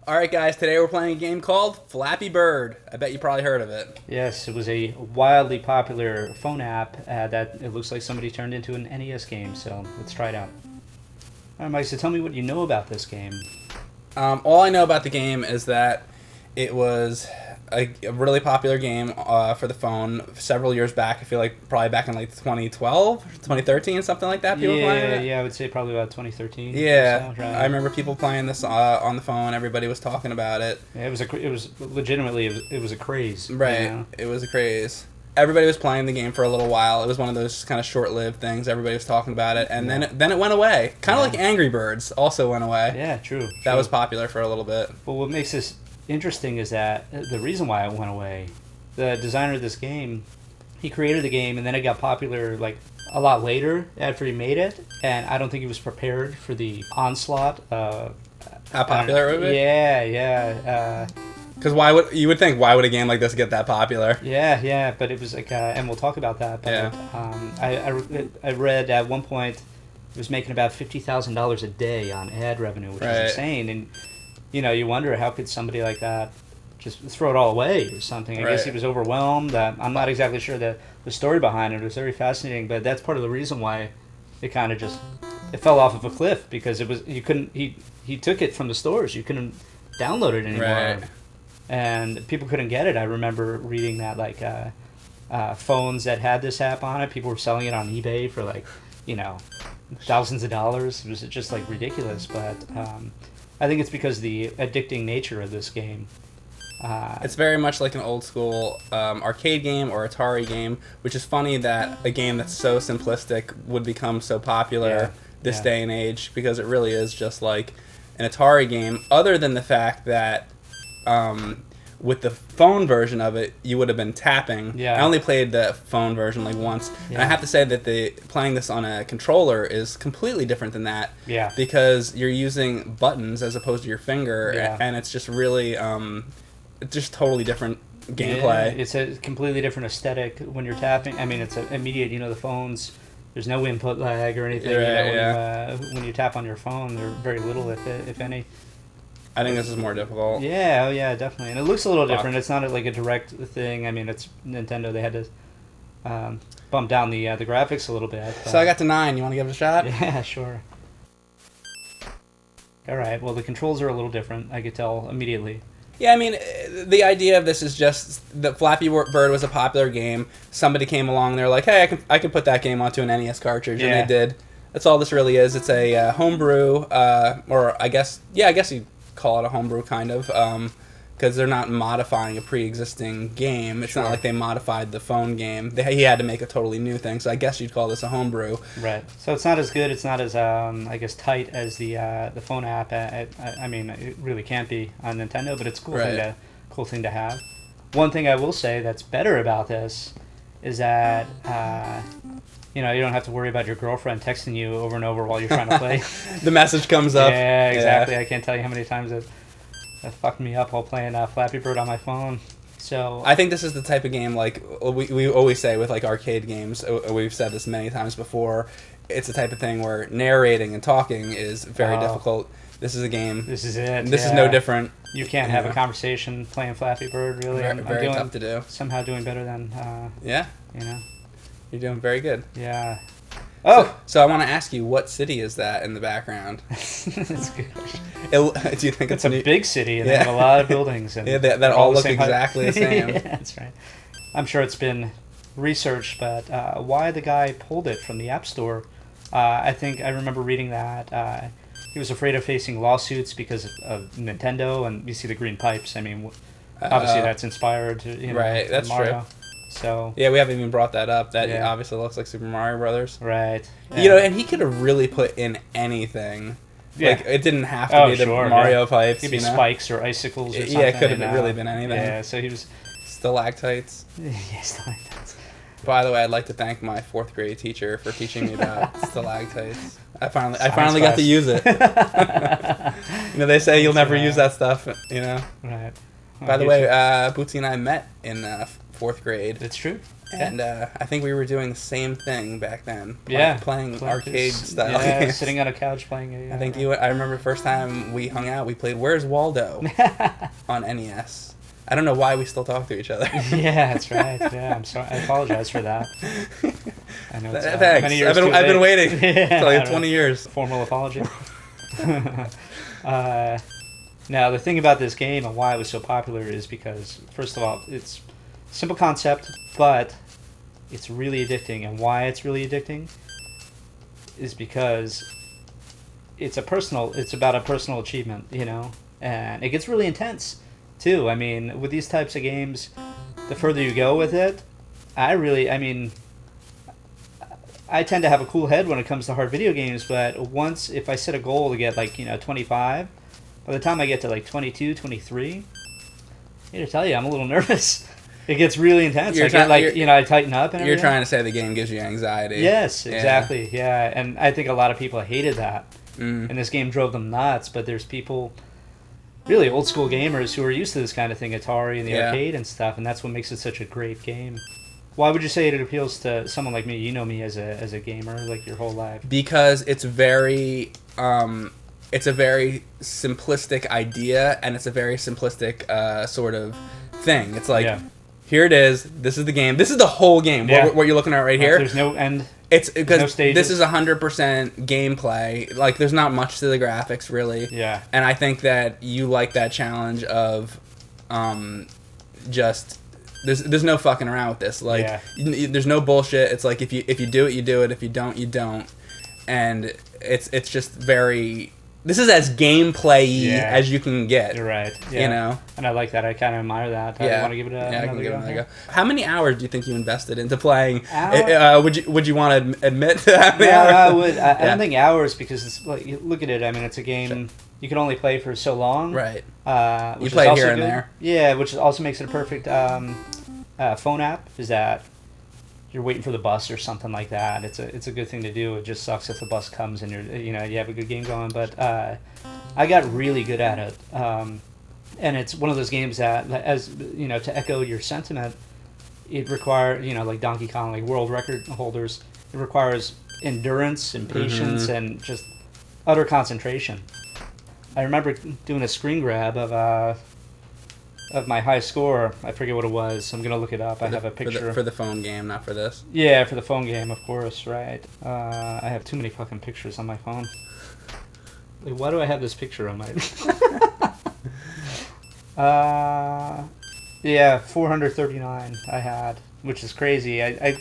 Alright guys, today we're playing a game called Flappy Bird. I bet you probably heard of it. Yes, it was a wildly popular phone app that it looks like somebody turned into an NES game, so let's try it out. Alright, Mike, so tell me what you know about this game. All I know about the game is that it was a really popular game for the phone several years back. I feel like probably back in like 2012, 2013, something like that. People were playing it. Yeah, I would say probably about 2013. Yeah, so, right? I remember people playing this on the phone. Everybody was talking about it. Yeah, it was legitimately it was a craze. Right, You know? It was a craze. Everybody was playing the game for a little while. It was one of those kind of short-lived things. Everybody was talking about it, and then it went away. Kind of like Angry Birds also went away. Yeah, true. That was popular for a little bit. But what makes this interesting is that the reason why it went away, the designer of this game, he created the game and then it got popular like a lot later after he made it, and I don't think he was prepared for the onslaught. How popular it would be? Yeah. Because you would think why would a game like this get that popular? Yeah, but it was like, and we'll talk about that. But, I read at one point it was making about $50,000 a day on ad revenue, which is insane. And you wonder how could somebody like that just throw it all away or something. I guess he was overwhelmed. I'm not exactly sure the story behind it. It was very fascinating, but that's part of the reason why it kind of just it fell off of a cliff, because it was you couldn't he took it from the stores. You couldn't download it anymore. Right. And people couldn't get it. I remember reading that phones that had this app on it, people were selling it on eBay for thousands of dollars. It was just like ridiculous. But I think it's because of the addicting nature of this game. It's very much like an old school arcade game or Atari game, which is funny that a game that's so simplistic would become so popular this day and age, because it really is just like an Atari game, other than the fact that with the phone version of it, you would have been tapping. Yeah. I only played the phone version like once, and I have to say that playing this on a controller is completely different than that. Yeah. Because you're using buttons as opposed to your finger, and it's just really just totally different gameplay. Yeah, it's a completely different aesthetic when you're tapping. I mean, it's immediate. The phones. There's no input lag or anything. When you tap on your phone, there's very little, if any. I think this is more difficult. Yeah, definitely. And it looks a little different. It's not like a direct thing. I mean, it's Nintendo. They had to bump down the graphics a little bit. So I got to 9. You want to give it a shot? Yeah, sure. All right. Well, the controls are a little different. I could tell immediately. Yeah, I mean, the idea of this is just that Flappy Bird was a popular game. Somebody came along and they were like, hey, I can put that game onto an NES cartridge, and they did. That's all this really is. It's a homebrew, or I guess you'd call it a homebrew kind of, because they're not modifying a pre-existing game. It's not like they modified the phone game. He had to make a totally new thing, so I guess you'd call this a homebrew. Right. So it's not as good. It's not as I guess tight as the phone app. I mean, it really can't be on Nintendo, but it's a cool thing to have. One thing I will say that's better about this is that you don't have to worry about your girlfriend texting you over and over while you're trying to play. The message comes up. Yeah, exactly. I can't tell you how many times it fucked me up while playing Flappy Bird on my phone. So I think this is the type of game, like we always say with like arcade games. We've said this many times before. It's the type of thing where narrating and talking is very difficult. This is a game. This is it. This is no different. You can't have a conversation playing Flappy Bird, really. Very tough to do. Somehow doing better than You're doing very good. Yeah. Oh, so I want to ask you, what city is that in the background? That's good. Do you think it's a big city, and they have a lot of buildings, and that all look exactly the same. Yeah, that's right. I'm sure it's been researched, but why the guy pulled it from the App Store? I think I remember reading that he was afraid of facing lawsuits because of Nintendo, and you see the green pipes. I mean, obviously that's inspired. Right, that's Mario. true. So yeah, we haven't even brought that up. That obviously looks like Super Mario Brothers. Right. And he could have really put in anything. Yeah. Like, it didn't have to be the Mario pipes. It could be spikes or icicles or something. Yeah, it could have really been anything. Yeah, so he was... Stalactites. Yeah, stalactites. By the way, I'd like to thank my 4th grade teacher for teaching me about stalactites. I finally got to use it. They say you'll never use that stuff, Right. By the way, Bootsy and I met in 4th grade. It's true. And I think we were doing the same thing back then. Playing arcade style games. Sitting on a couch playing. I think I remember the first time we hung out, we played Where's Waldo on NES. I don't know why we still talk to each other. Yeah, that's right. Yeah, I'm sorry. I apologize for that. I know it's thanks. many years I've been waiting for like 20 years. Formal apology. Now, the thing about this game and why it was so popular is because, first of all, it's a simple concept, but it's really addicting. And why it's really addicting is because it's about a personal achievement, you know? And it gets really intense, too. I mean, with these types of games, the further you go with it, I tend to have a cool head when it comes to hard video games, but if I set a goal to get, 25, by the time I get to, 22, 23, I need to tell you, I'm a little nervous. It gets really intense. I tighten up and everything. You're trying to say the game gives you anxiety. Yes, exactly, yeah. And I think a lot of people hated that. And this game drove them nuts, but there's people, really old school gamers, who are used to this kind of thing, Atari and the arcade and stuff, and that's what makes it such a great game. Why would you say it appeals to someone like me? You know me as a gamer, your whole life. Because it's very, it's a very simplistic idea, and it's a very simplistic sort of thing. It's here it is. This is the game. This is the whole game. Yeah. What you're looking at right here. There's no end. It's because this is 100% gameplay. There's not much to the graphics, really. Yeah. And I think that you like that challenge of, just. There's no fucking around with this. There's no bullshit. It's if you do it, you do it. If you don't, you don't. And it's just very. This is as gameplay-y as you can get. You're right. Yeah. You know? And I like that. I kind of admire that. I want to give it another go. How many hours do you think you invested into playing? Would you want to admit to that? No, I would. I don't think hours, because it's look at it. I mean, it's a game you can only play for so long. Right. You play here and there. Yeah, which also makes it a perfect phone app. Is that you're waiting for the bus or something like that. It's a good thing to do. It just sucks if the bus comes and you have a good game going. But I got really good at it, and it's one of those games that, as to echo your sentiment, it requires like Donkey Kong, world record holders. It requires endurance and patience and just utter concentration. I remember doing a screen grab of my high score. I forget what it was. I'm going to look it up. I have a picture. For the phone game, not for this? Yeah, for the phone game, of course, right. I have too many fucking pictures on my phone. Why do I have this picture on my... 439 I had, which is crazy. I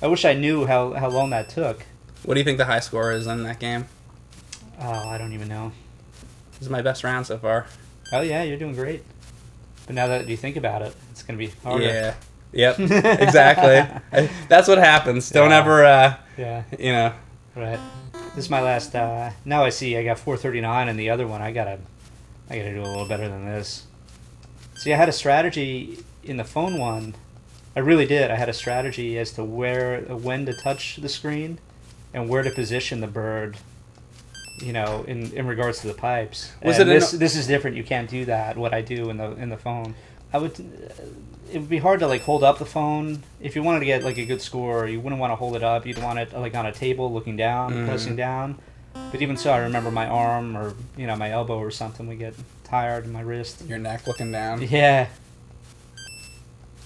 wish I knew how long that took. What do you think the high score is in that game? Oh, I don't even know. This is my best round so far. Oh, yeah, you're doing great. But now that you think about it, it's going to be harder. Yeah. Yep. Exactly. That's what happens. Don't ever, Right. This is my last, now I see I got 439, and the other one, I gotta do a little better than this. See, I had a strategy in the phone one. I really did. I had a strategy as to when to touch the screen and where to position the bird, in regards to the pipes. This is different. You can't do that, what I do in the phone. It would be hard to hold up the phone. If you wanted to get a good score, you wouldn't want to hold it up. You'd want it on a table, looking down, pressing down. But even so, I remember my arm or my elbow or something would get tired, and my wrist. Your neck looking down. Yeah.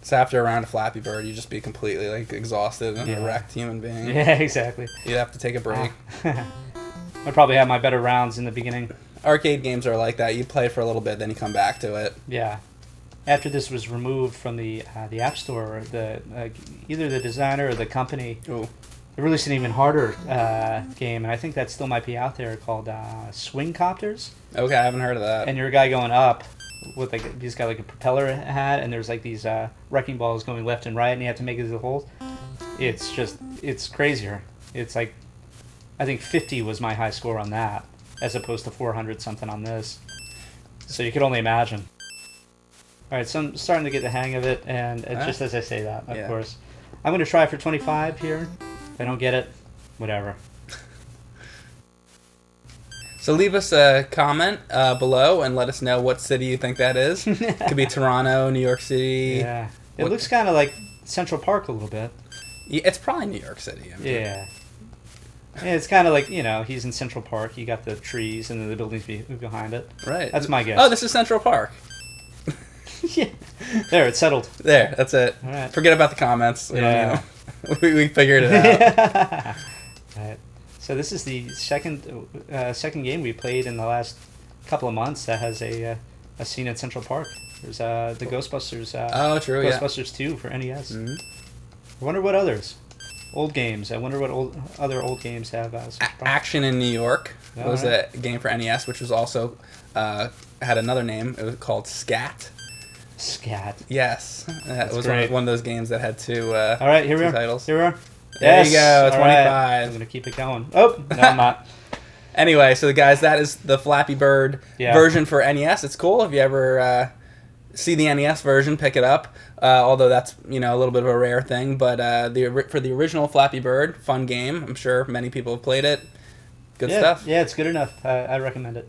So after a round of Flappy Bird, you'd just be completely exhausted and a wrecked human being. Yeah, exactly. You'd have to take a break. I'd probably have my better rounds in the beginning. Arcade games are like that. You play for a little bit, then you come back to it. Yeah. After this was removed from the App Store, either the designer or the company released an even harder game, and I think that still might be out there, called Swing Copters. Okay, I haven't heard of that. And you're a guy going up with he's got a propeller hat, and there's these wrecking balls going left and right, and you have to make these holes. It's crazier. It's I think 50 was my high score on that, as opposed to 400 something on this. So you could only imagine. All right, so I'm starting to get the hang of it, and just as I say that, of course. I'm going to try for 25 here. If I don't get it, whatever. So leave us a comment below and let us know what city you think that is. It could be Toronto, New York City. Yeah. It looks kind of Central Park a little bit. Yeah, it's probably New York City. I mean. Yeah. Yeah, it's kind of like, he's in Central Park. You got the trees and then the buildings behind it. Right. That's my guess. Oh, this is Central Park. Yeah. There, it's settled. There, that's it. All right. Forget about the comments. Yeah. We figured it out. All right. So this is the second game we played in the last couple of months that has a scene at Central Park. There's the Ghostbusters. Oh, true. Ghostbusters 2 for NES. Mm-hmm. I wonder what others. Old games. I wonder what other old games have. Action in New York was a game for NES, which was also had another name. It was called Scat. Scat. Yes, it was one of those games that had two. All right, here we are. Titles. Here we are. There you go. 25. Right. I'm gonna keep it going. Oh, no, I'm not. Anyway, so guys, that is the Flappy Bird version for NES. It's cool. If you ever see the NES version, pick it up. Although that's a little bit of a rare thing, but for the original Flappy Bird, fun game. I'm sure many people have played it. Good stuff. Yeah, it's good enough. I recommend it.